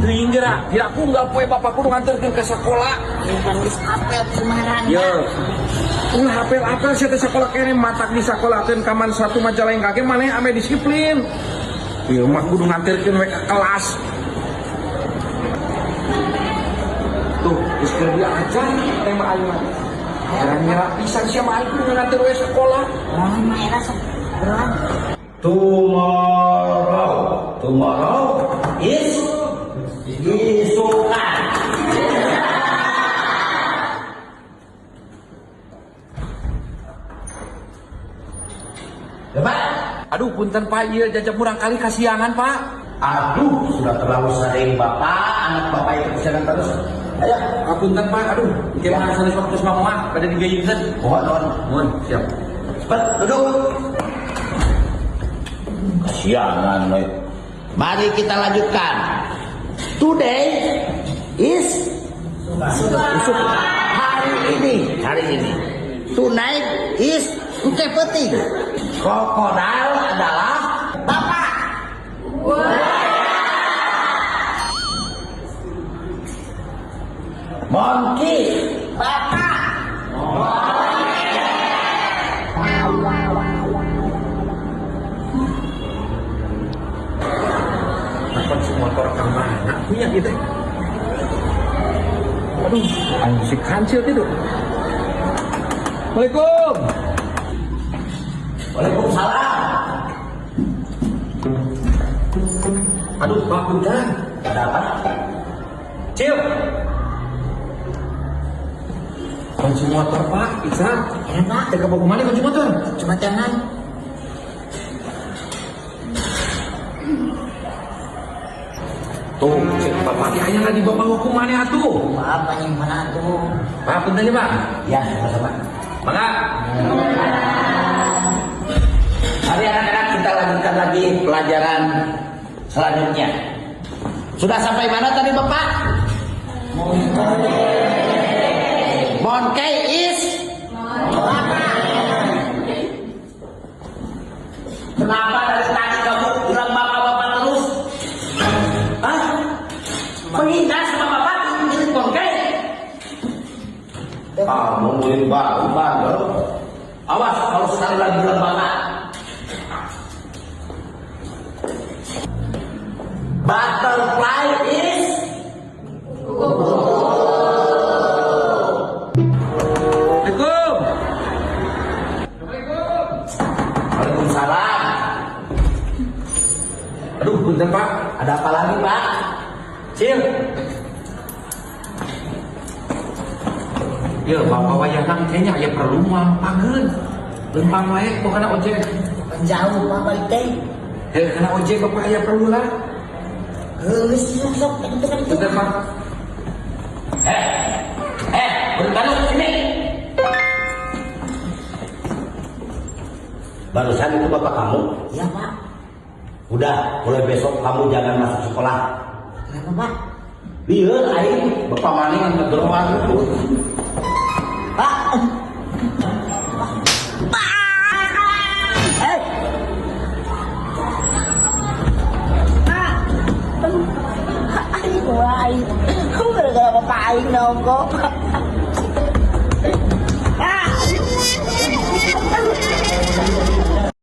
teuing geura. Ya aku enggak poe bapak kudu nganterkeun ke sekolah. Kan geus apel kumaran. Ya. Ulah apel-apel sia teh sekolah kene matak di sakolahkeun ka man satu Majalengka ge maneh ame disiplin. Ieu mah kudu nganterkeun we ka kelas. Tuh, geus keur diajar tema ayeuna. Ngira pisan sia mah aing kudu nganter we sekolah. Oh, era sekolah. Tomorrow is isukan. Pak, Aduh, punten Pak, ieu jajak murang kali kasiangan Pak. aduh, sudah terlalu sering Bapak, anak Bapak itu kesiangan terus. Ayo, Punten Pak, aduh, gimana sanes waktu semua pada digayungkeun. mohon. Mohon, siap. Cepat, duduk. Kasiangan, we. Mari kita lanjutkan. Today is hari ini. Tonight is penting. Krokodil adalah Bapak. Monkey Bapak. Dapat semua motor kang mana punya gitu. Aduh, anjing si kancil gitu. Assalamualaikum. Waalaikumsalam. Aduh, Pak Punten. Ada apa? Cil. Kunci motor Pak, Iksan. Ya, Pak. Teka bawa kemana kunci motor? Cuma jangan. Tuh, cek Bapak ayah lagi bawa kemana atuh? Bapak yang mana tuh? Pak Punten ya Pak. Ya, sama-sama. Mangga. Mari anak-anak kita lanjutkan lagi pelajaran selanjutnya. Sudah sampai mana tadi Bapak? Monkey is Kenapa dari tadi kamu bilang bapak-bapak terus? Hah? Menghina sama bapak ini monkey? Kamu murid baru. Awas kalau sekali lagi bilang bapak. Butterfly is Assalamualaikum. Waalaikumsalam. Aduh, Punten Pak. Ada apa lagi Pak? Cil. Ya, bapak wayang kayaknya ya perlu mampangkeun. Lempang wae bukan ojek. Jauh Pak balik teh. Ya, kena ojek bapak ya perlu lah. Geus sok itu kan itu. Punten Pak. Berbaluk sini. Barusan itu bapak kamu. Iya Pak. Udah, mulai besok kamu jangan masuk sekolah. Kenapa Pak? Biar aing bapak maning yang kegeruan itu. Pak. Aing, kok gara-gara bapak aing nongko.